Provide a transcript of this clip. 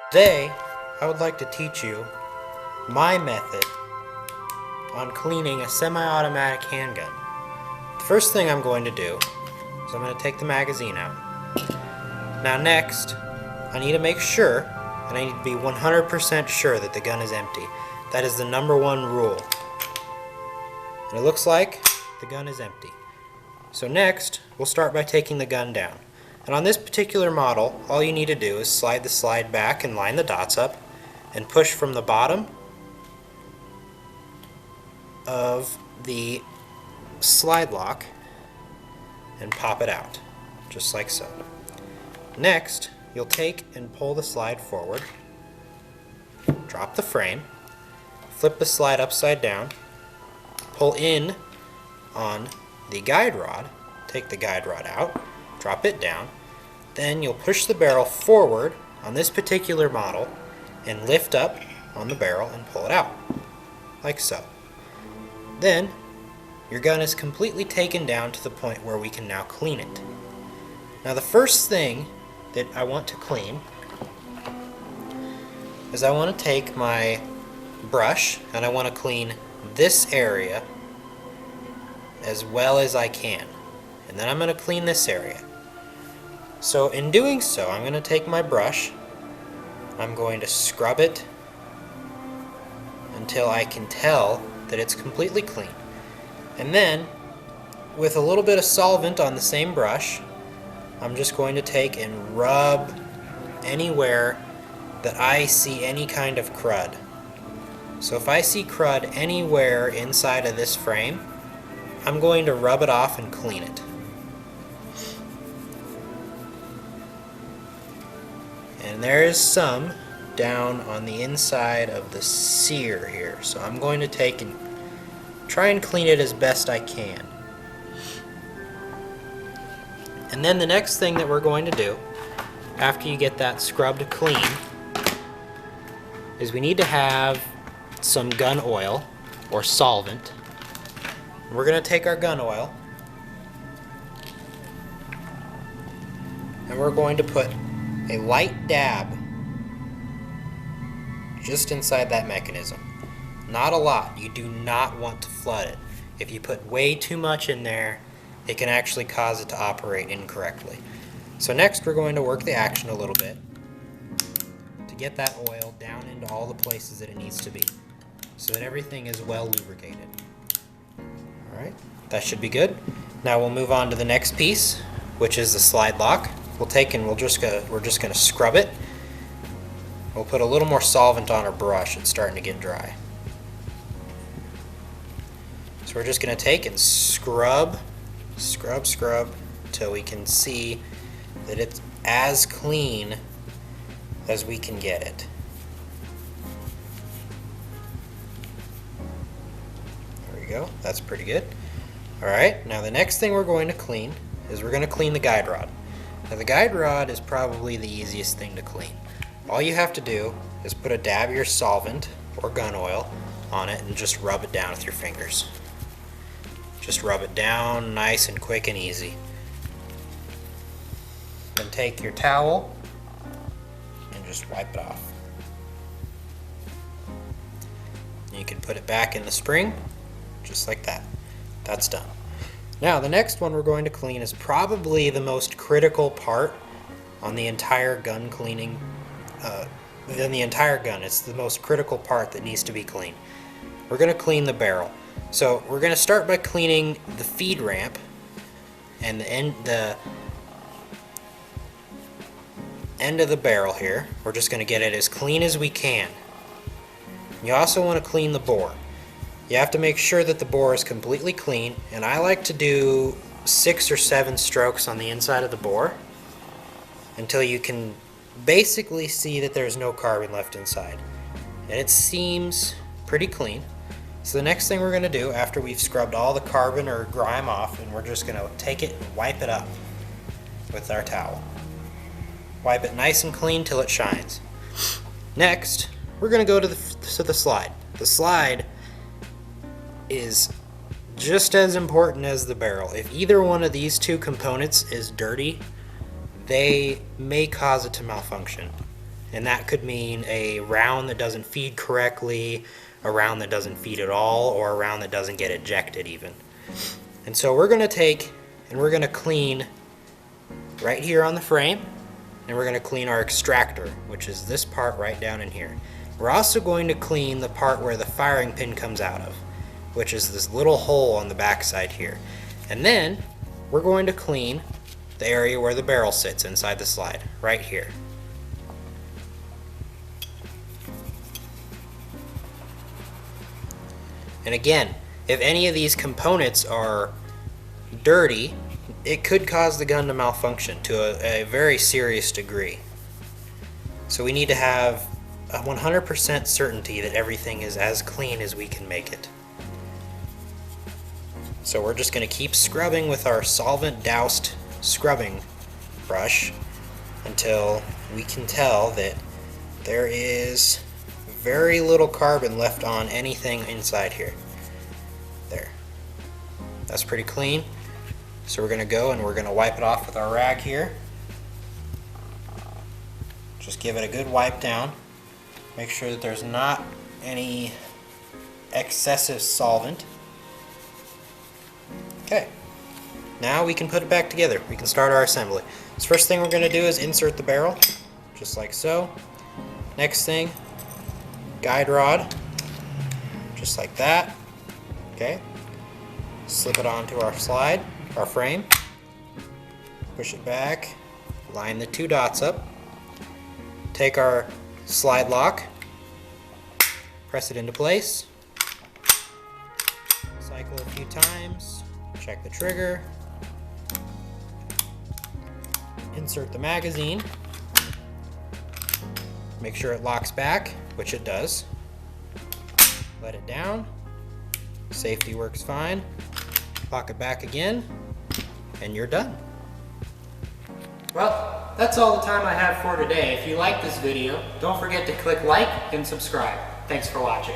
Today, I would like to teach you my method on cleaning a semi-automatic handgun. The first thing I'm going to do is I'm going to take the magazine out. Now next, I need to make sure, and I need to be 100% sure that the gun is empty. That is the #1 rule. And it looks like the gun is empty. So next, we'll start by taking the gun down. And on this particular model, all you need to do is slide the slide back and line the dots up and push from the bottom of the slide lock and pop it out, just like so. Next, you'll take and pull the slide forward, drop the frame, flip the slide upside down, pull in on the guide rod, take the guide rod out, drop it down, then you'll push the barrel forward on this particular model and lift up on the barrel and pull it out, like so. Then your gun is completely taken down to the point where we can now clean it. Now the first thing that I want to clean is I want to take my brush and I want to clean this area as well as I can. And then I'm going to clean this area. So in doing so, I'm going to take my brush, I'm going to scrub it until I can tell that it's completely clean. And then, with a little bit of solvent on the same brush, I'm just going to take and rub anywhere that I see any kind of crud. So if I see crud anywhere inside of this frame, I'm going to rub it off and clean it. And there is some down on the inside of the sear here. So I'm going to take and try and clean it as best I can. And then the next thing that we're going to do, after you get that scrubbed clean, is we need to have some gun oil or solvent. We're going to take our gun oil and we're going to put a light dab just inside that mechanism. Not a lot. You do not want to flood it. If you put way too much in there, it can actually cause it to operate incorrectly. So next we're going to work the action a little bit to get that oil down into all the places that it needs to be so that everything is well lubricated. Alright, that should be good. Now we'll move on to the next piece, which is the slide lock. We'll take and we're just going to scrub it. We'll put a little more solvent on our brush. It's starting to get dry. So we're just going to take and scrub until we can see that it's as clean as we can get it. There we go. That's pretty good. Alright, now the next thing we're going to clean is we're going to clean the guide rod. Now the guide rod is probably the easiest thing to clean. All you have to do is put a dab of your solvent or gun oil on it and just rub it down with your fingers. Just rub it down nice and quick and easy. Then take your towel and just wipe it off. You can put it back in the spring just like that. That's done. Now the next one we're going to clean is probably the most critical part on the entire gun cleaning. In the entire gun, it's the most critical part that needs to be cleaned. We're going to clean the barrel. So we're going to start by cleaning the feed ramp and the end of the barrel here. We're just going to get it as clean as we can. You also want to clean the bore. You have to make sure that the bore is completely clean, and I like to do 6 or 7 strokes on the inside of the bore until you can basically see that there's no carbon left inside. And it seems pretty clean. So the next thing we're going to do after we've scrubbed all the carbon or grime off, and we're just going to take it and wipe it up with our towel. Wipe it nice and clean till it shines. Next, we're going to go to the slide. The slide is just as important as the barrel. If either one of these two components is dirty, they may cause it to malfunction. And that could mean a round that doesn't feed correctly, a round that doesn't feed at all, or a round that doesn't get ejected even. And so we're going to take and we're going to clean right here on the frame, and we're going to clean our extractor, which is this part right down in here. We're also going to clean the part where the firing pin comes out of, which is this little hole on the back side here. And then we're going to clean the area where the barrel sits inside the slide, right here. And again, if any of these components are dirty, it could cause the gun to malfunction to a very serious degree. So we need to have a 100% certainty that everything is as clean as we can make it. So we're just going to keep scrubbing with our solvent doused scrubbing brush until we can tell that there is very little carbon left on anything inside here. There. That's pretty clean. So we're going to go and we're going to wipe it off with our rag here. Just give it a good wipe down. Make sure that there's not any excessive solvent. Okay. Now we can put it back together. We can start our assembly. So first thing we're going to do is insert the barrel, just like so. Next thing, guide rod, just like that. Okay. Slip it onto our slide, our frame. Push it back. Line the two dots up. Take our slide lock. Press it into place. Cycle a few times. Check the trigger. Insert the magazine. Make sure it locks back, which it does. Let it down. Safety works fine. Lock it back again, and you're done. Well, that's all the time I have for today. If you like this video, don't forget to click like and subscribe. Thanks for watching.